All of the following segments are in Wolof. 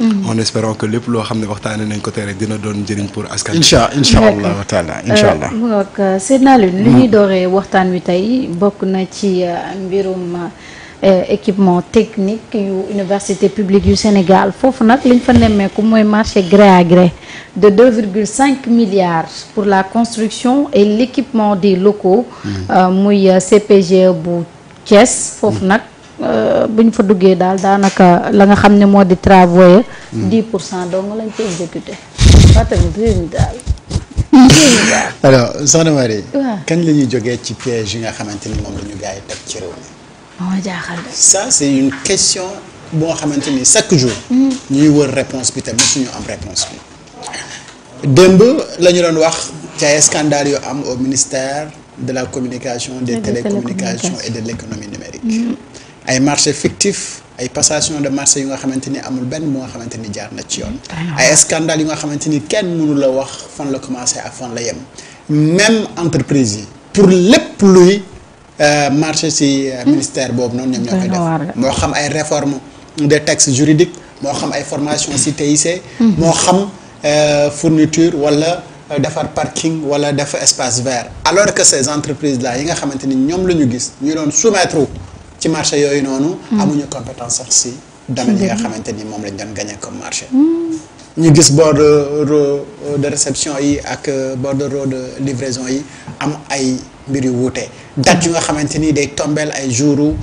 en espérant que lépp loo xam ne waxtaanee nañ ko tey rek dina doon njëriñ pour askan. incha allahu taala incha allah. mu ngoog Seydina Alioune li ñuy dooree waxtaan wi tey bokk na ci mbirum équipement technique yu université publique yu Sénégal foofu nag liñ fa nemmeeku mooy marché gré à gré de 2,5 milliards pour la construction et l'équipement des locaux. muy CPGE bu Thiès foofu nag. bu ñu fa duggee daal daanaka la nga xam ne moo di travaux 10% donc lañ ci exécuté waa tamit réew mi daal alors soxna Marie. waaw kañ la ñuy jógee ci piège yi nga xamante ni moom la ñu gars yi teg ci réew mi. moo jaaxal de. ça c'est une question boo xamante ni chaque jour. ñuy wër réponse bi tamit suñu am réponse bi. démb la ñu doon wax ci ay scandale yu am au ministère de la communication des télécommunications et de l'économie numérique. ay marché fictif ay passation de marché yu nga xamante ni amul benn bu nga xamante ni jaar na ci yoon. ay scandale yu nga xamante ni kenn mënu la wax fan la commencé ak fan la yem. même entreprise yi pour lépp luy marché ci ministère boobu noonu ñoom ñoo koy def moo xam ay réforme des textes juridiques moo xam ay formation ci TIC. moo xam fourniture wala defar parking wala def espace vert. alors que ces entreprises là yi nga xamante ni ñoom la ñu gis ñu doon soumettre ci marché yooyu noonu. amuñu compétence sax si domaine yi nga xamante ni moom lañ doon gagné comme marché. ñu gis bordereau de réception yi ak bordereau de livraison yi am ay mbir yu wuute. date yu nga xamante ni day tombeel ay jouru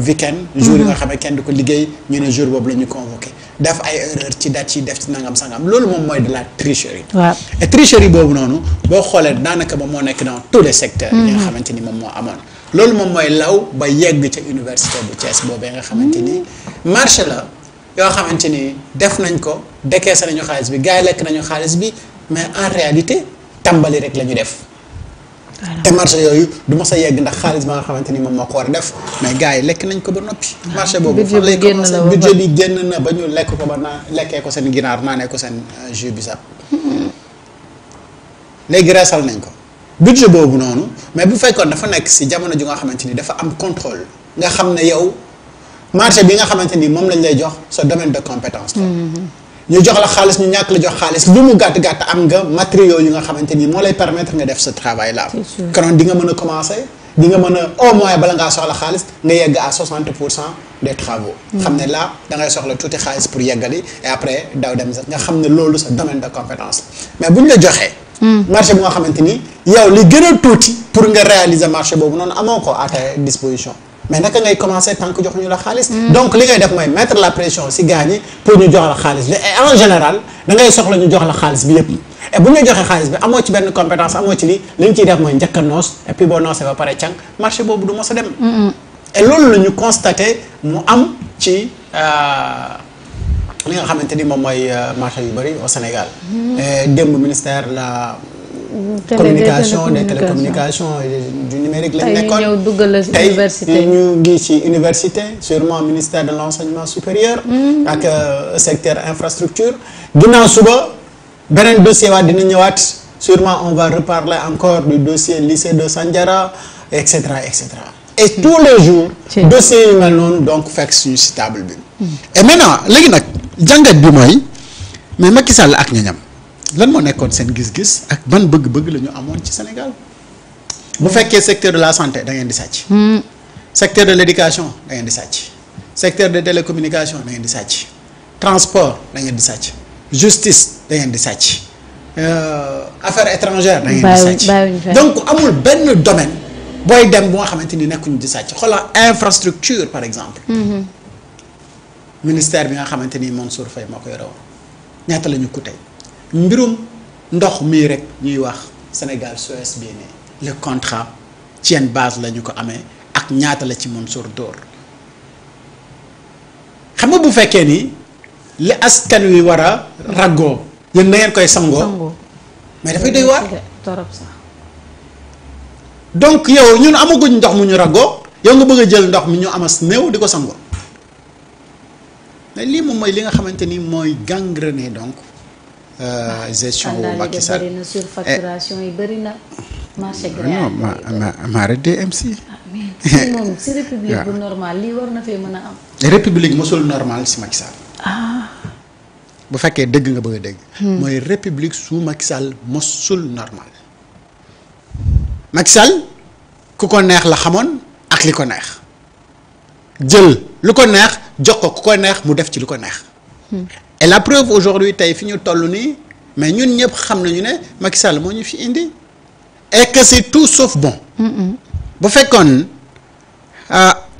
week-end. jour yi nga xam ne kenn du ko liggéey ñu ne jour boobu la ñu convoqué def ay erreur ci date yi def ci nangam sangam loolu moom mooy de la tricherie. waaw et tricherie boobu noonu boo xoolee daanaka moom moo nekk dans tous les secteurs. yi nga xamante ni moom moo amoon. loolu moom mooy law ba yegg ca université bu Thiès boobee nga xamante ni marché la yoo xamante ni def nañ ko décaissé nañu xaalis bi gars yi lekk nañu xaalis bi mais en réalité tàmbali rek la ñu def. te marché yooyu du mos a yegg ndax xaalis ba nga xamante ni moom moo ko war a def mais gars yi lekk nañ ko ba noppi. marché boobu fan lay commencé budget bi génn na ba ñu lekk ko ba lekkee ko seen ginaar naanee ko seen jus bi sax léegi reesal nañ ko. budget boobu noonu mais bu fekkoon dafa nekk ci jamono ju nga xamante ni dafa am contrôle nga xam ne yow marché bi nga xamante ni moom lañ lay jox sa domaine de compétence la ñu jox la xaalis ñu ñàkk la jox xaalis lu mu gàtt gàtt am nga matériaux yu nga xamante ni moo lay permettre nga def ce travail là konoon di nga mën a commencer di nga mën a au moins bala ngaa soxla xaalis nga yegg à 60% des travaux xam ne là da ngay soxla tuuti xaalis pour yeggali et après daw dem nga xam ne loolu sa domaine de compétence mais bu ñu la joxee marché bu nga xamante ni yow li gën a tuuti pour nga réaliser marché boobu noonu amoo ko à ta disposition mais naka ngay commencer tant que joxuñu la xaalis. donc li ngay def mooy mettre la pression ci gars ñi pour ñu jox la xaalis bi et en général da ngay soxla ñu jox la xaalis bi yépp et bu ñu joxee xaalis bi amoo ci benn compétence amoo ci li ñu ciy def mooy njëkk a noos et puis boo noosee ba pare càng marché boobu du mos a dem. et loolu la ñu constaté mu am ci li nga xamante ni moom mooy marché yu bari au Sénégal. démb ministère la. communication des télécommunications du numérique lañ nekkoon tey ñu ngi ci université sûrement ministère de l'enseignement supérieur ak secteur infrastructure ginnaaw suba beneen dossier waat dina ñëwaat sûrement on va reparler encore du dossier lycée de Sandiara et cetera et cetera et tous les jours dossiers yu mel noonu donc fekk suñu ci table bi et maintenant léegi nag jàngat bi mooy mais Macky Sall ak ñoñam lan moo nekkoon seen gis-gis ak ban bëgg-bëgg la ñu amoon ci Sénégal bu fekkee secteur de la santé da ngeen di sàcc. secteur de l'éducation da ngeen di sàcc. secteur de télécommunication da ngeen di sàcc. transport da ngeen di sàcc. justice da ngeen di sàcc. affaires étrangères da ngeen di sàcc. donc amul benn domaine booy dem bu nga xamante ni nekkuñu di sàcc xoolal infrastructure par exemple. ministère bi nga xamante ni Mansour Faye moo ko yore woon ñaata la ñu coûté. mbirum ndox mii rek ñuy wax Sénégal SOS bien le contrat ci yenn base la ñu ko amee ak ñaata la ci Mansour dóor xam nga bu fekkee ni li askan wi war a raggoo yéen na ngeen koy sangoo mais dafay doy waar donc yow ñun amaguñ ndox mu ñu raggoo yow nga bëgg a jël ndox mi ñu amas néew di ko sangoo mais lii moom mooy li nga xamante ni mooy gangrené donc gestion wu Macky Sall surfacturation yi bëri na marché gré ma arrêté MC mais moom si république bu normal lii war na fee mën a am république mosul normal si Macky Sall bu fekkee dëgg nga bëgg a dégg. mooy république sous Macky Sall mosul normal. Macky Sall ku ko neex la xamoon ak li ko neex jël lu ko neex jox ko ku ko neex mu def ci lu ko neex. et la preuve aujourd'hui tey fi ñu toll nii mais ñun ñëpp xam nañu ne Macky Sall moo ñu fi indi et que c'est tout sauf bon. bu fekkoon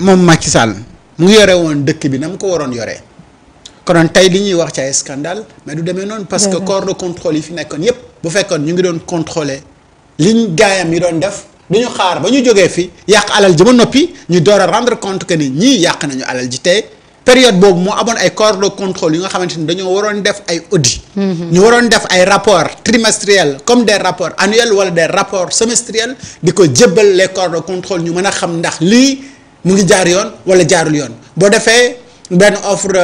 moom Macky Sall mu ngi yore woon dëkk bi na mu ko waroon yoree konoon tey li ñuy wax ci ay scandale mais du demee noonu. parce que corps de contrôle yi fi nekkoon yëpp bu fekkoon ñu ngi doon contrôler liñ gaayam yi doon def du ñu xaar ba ñu jógee fi yàq alal ji ba noppi ñu door a rendre compte que ni ñii yàq nañu alal ji tey. période boobu moo amoon ay corps de contrôle yu nga xamante ni dañoo waroon def ay audit ñu waroon def ay rapports trimestriels comme des rapports annuels wala des rapports semestriels di ko jébbal les corps de contrôle ñu mën a xam ndax lii mu ngi jaar yoon wala jaarul yoon boo defee benn offre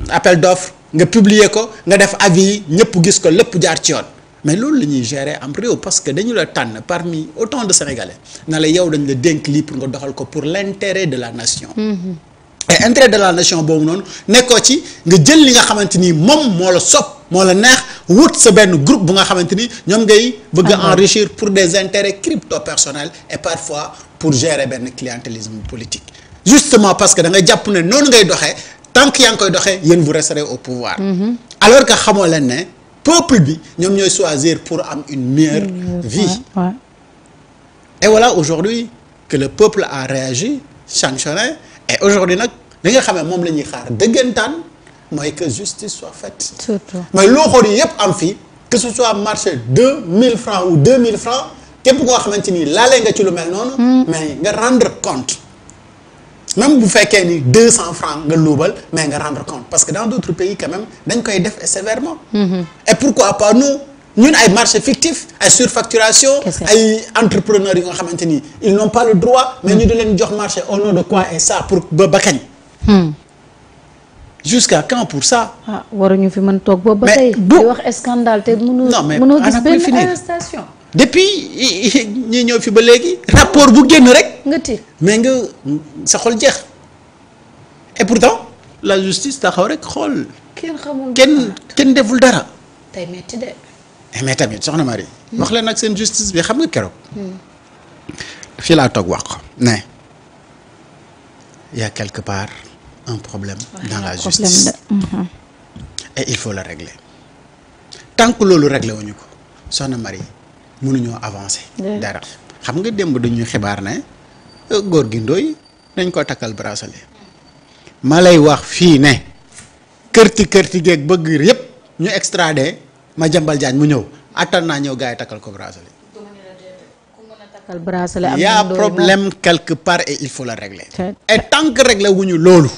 appel d'offre nga publier ko nga def avis yi ñëpp gis ko lépp jaar ci yoon mais loolu la ñuy gérer am réew parce que dañu la tànn parmi autant de Sénégalais na la yow dañ la dénk lii pour nga doxal ko pour l'intérêt de la nation. et intérêt de la nation boobu noonu nekkoo ci nga jël li nga xamante ni moom moo la sopp moo la neex wut sa benn groupe bu nga xamante ni ñoom ngay bëgg a enrichir pour des intérêts crypto personnels et parfois pour gérer benn clientélisme politique justement parce que da nga jàpp ne noonu ngay doxee tant que yaa ngi koy doxee yéen vous resterez au pouvoir alors que xamoo leen ne peuple bi ñoom ñooy choisir pour am une meilleure vie et voilà aujourd'hui que le peuple a réagi sanctionné et aujourd'hui nag li nga xam ne moom la ñuy xaar dëggantaan mooy que justice soit faite. surtout mooy loo xool yi yëpp am fii que ce soit marché 2000 francs ou 2000 francs képp koo xamante ni laalee nga ci lu mel noonu. mais nga rendre compte même bu fekkee ni 200 francs nga luubal mais nga rendre compte parce que dans d'autres pays quand même dañ koy def sévèrement. et pourquoi pas nous ñun ay marché fictif ay surfacturation ay entrepreneurs yi nga xamante ni ils n'ont pas le droit mais ñu di leen jox marché au nom de quoi et ça pour ba kañ. jusqu'à quand pour ça. waruñu fi mën toog boobu ba tey. di wax scandale te mënoo gis benn arrestation. depuis ñi ñëw fi ba léegi. rapport bu génn rek. nga tiit mais nga sa xol jeex. et pourtant la justice taxaw rek xool. kenn xamul kenn deful dara. tey metti de. mais tamit soxna Marie. wax leen nag seen justice bi xam nga keroog. fii laa toog wax ko ne y a quelque part un problème dans la justice. et il faut le régler tant que loolu réglé wuñu ko soxna Marie mënuñoo avancer. dara xam nga démb dañuy xibaar ne góor gi Ndoye dañ ko takkal bracelet. ma lay wax fii ne kërti geeg bëgg yëpp ñu extradé Madiambal Diagne mu ñëw attan naa ñëw gars yi takkal ko bracelet. Il y a problème quelque part et il faut le régler. et tant que réglé wuñu loolu.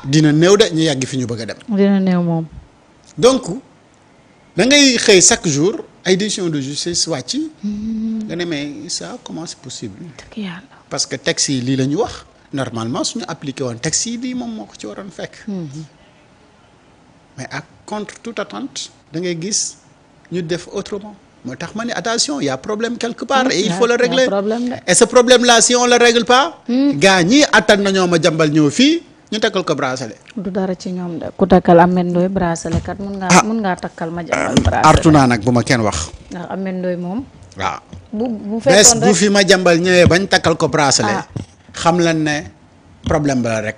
dina néew de ñu yàgg fi ñu bëgg a dem. dina néew moom. donc da ngay xëy chaque jour ay décision de justice wàcc. nga ne mais ça comment c'est possible. parce que texte yi lii la ñu wax normalement suñu appliqué woon texte yi lii moom moo ko ci waroon fekk. mais ak contre toute attente da ngay gis ñu def autrement moo tax ma ne attention y a problème quelque part et il faut le régler et ce problème là si on le règle pas gars ñi attan nañoo Madiambal ñëw fii ñu takkal ko bracelet. du dara ci ñoom de ku takkal Ameth Ndoye bracelet kat mun ngaa takkal Madiambal bracelet. artu naa nag bu ma kenn wax. ndax Ameth Ndoye moom. waaw bu fekkoon rek bu fi Madiambal ñëwee bañ takkal ko bracelet. xam leen ne problème la rek.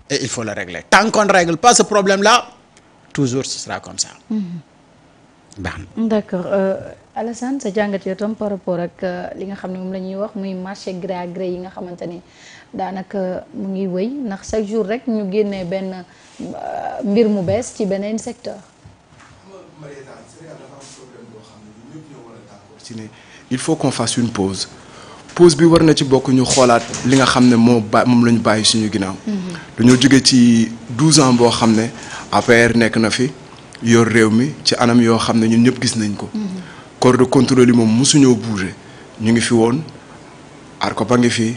et il faut le régler tant qu'on ne règle pas ce problème là. toujours ce sera comme ça. baax na. d'accord Alassane sa jàngat yow tam par rapport ak li nga xam ne moom la ñuy wax muy marché gré à gré yi nga xamante ni daanaka mu ngi wëy ndax chaque jour rek ñu génnee benn mbir mu bees ci beneen secteur. il faut qu'on fasse une pause bi war na ci bokk ñu xoolaat li nga xam ne moom la ñu bàyyi suñu ginnaaw. dañoo jóge ci 12 ans boo xam ne. APR nekk na fi yor réew mi ci anam yoo xam ne ñun ñëpp gis nañ ko. corps de contrôle yi moom mosuñoo bouger ñu ngi fi woon ARCOP a ngi fi.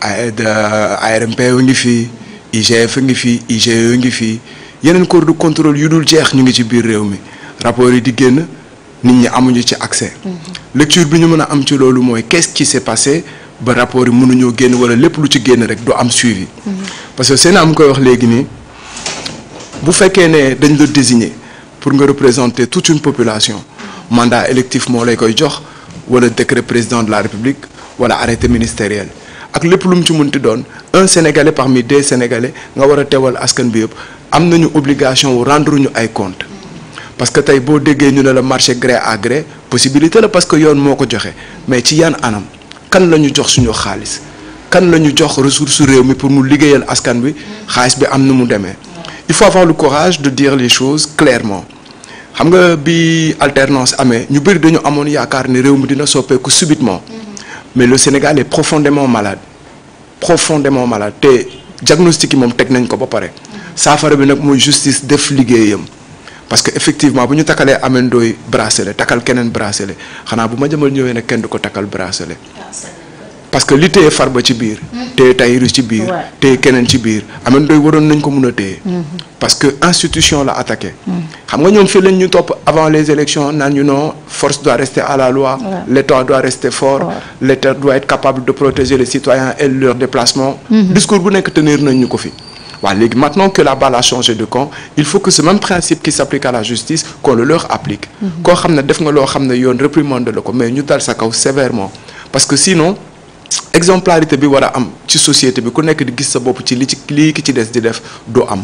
ARMP a ngi fi IGF a ngi fi IGE a ngi fi yeneen corps de contrôle yu dul jeex ñu ngi ci biir réew mi rapport yi di génn nit ñi amuñu ci accès. lecture bi ñu mën a am ci loolu mooy qu'est-ce qui s'est passé ba rapport yi mënuñoo génn wala lépp lu ci génn rek du am suivi. parce que Sénat mu koy wax léegi nii. bu fekkee ne dañ la désigner pour nga représenter toute une population mandat électif moo lay koy jox wala décret président de la République wala arrêté ministériel ak lépp lu mu ci mënti doon un Sénégalais parmi des Sénégalais nga war a teewal askan bi yëpp am nañu obligation wu rendre ñu ay compte parce que tey boo déggee ñu ne la marché gré à gré possibilité la parce que yoon moo ko joxe mais ci yan anam kan la ñu jox suñu xaalis kan la ñu jox ressource réew mi pour mu liggéeyal askan bi xaalis bi am na mu demee il faut avoir le courage de dire les choses clairement xam nga bi alternance amee ñu bëri dañu amoon yaakaar ne réew mi dina soppeeku subitement mais le Sénégal est profondément malade te diagnostic yi moom teg nañ ko ba pare saafara bi nag mooy justice def liggéeyam parce que effectivement bu ñu takkalee amendooy bracelet takkal keneen bracelet xanaa bu ma jëmal ñëwee nag kenn du ko takkal bracelet parce que li téye Farba ci biir téye Tahirou ci biir téye keneen ci biir amendooy waroon nañ ko mun a téye parce que institution la attaqué xam nga ñoom fii lañ ñu topp avant les élections naan ñu non force doit rester à la loi l'État doit rester fort l'État doit être capable de protéger les citoyens et leurs déplacements discours bu nekk tenir nañ ñu ko fi waaw léegi maintenant que la balle a changé de camp il faut que ce même principe qui s'applique à la justice qu'on le leur applique koo xam ne def nga loo xam ne yoon réprimande la ko mais ñu dal sa kaw sévèrement parce que sinon exemplarité bi war a am ci société bi ku nekk di gis sa bopp ci lii ki ci des di def du am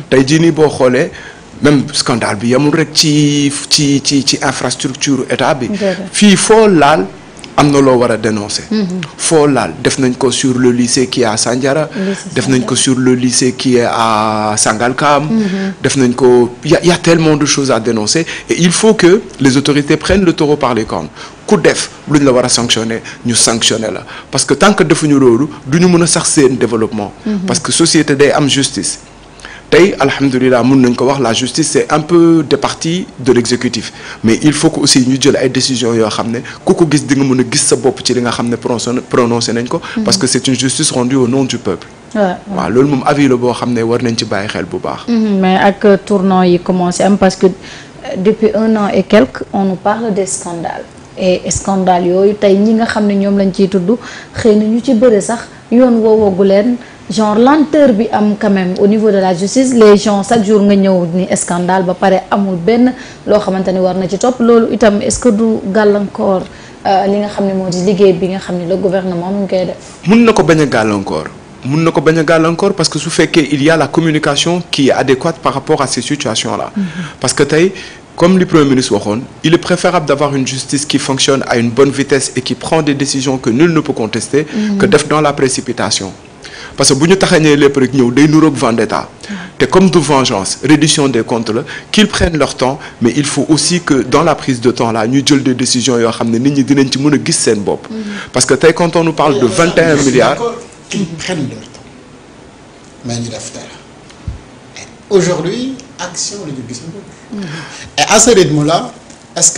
tey jii nii boo xoolee même scandale bi yamul rek ci infrastructure état bi fii foo laal am na loo war a dénoncer foo laal def nañ ko sur le lycée qui est à Sandiara def nañ ko sur le lycée qui est à Sangalkam def nañ ko y a tellement de choses à dénoncer et il faut que les autorités prennent le taureau par les cornes ku def lu ñu la war a sanctionner ñu sanctionner la parce que tant que defuñu loolu du ñu mën a sax seen développement parce que société day am justice tey alhamdulilah mun nañ ko wax la justice c'est un peu départie de l'exécutif mais il faut que aussi ñu jël ay décisions yoo xam ne ku ko gis di nga mën a gis sa bopp ci li nga xam ne prononcé nañ ko parce que c'est une justice rendue au nom du peuple waaw loolu moom avis la boo xam ne war nañ ci bàyyi xel bu baax mais ak tournant yi commencé am parce que depuis 1 an et quelques on nous parle des scandales et scandales yooyu tey ñi nga xam ne ñoom lañ ciy tudd xëy na ñu ci bëri sax yoon woowagu leen genre lenteur bi am quand même au niveau de la justice les gens chaque jour nga ñëw ni scandale ba pare amul benn loo xamante ni war na ci topp loolu itam est-ce que du gàllankoor li nga xam ne moo di liggéey bi nga xam ne le gouvernement mu ngi koy def. mun na ko bañ a gàllankoor parce que su fekkee il y a la communication qui est adéquate par rapport à ces situations là parce que tey comme le Premier ministre waxoon il est préférable d'avoir une justice qui fonctionne à une bonne vitesse et qui prend des décisions que nul ne peut contester que def dans la précipitation parce que bu ñu taxañee lépp rek ñëw day nuroog vendetta te comme de vengeance reddition des comptes la qu'ils prennent leur temps mais il faut aussi que dans la prise de temps là ñu jël des décisions yoo xam ne nit ñi dinañ ci mën a gis seen bopp parce que tey quand on nous parle de 21 milliards qu'ils prennent leur temps mais ñu def dara aujourd'hui action la ñu gis et à ce rythme là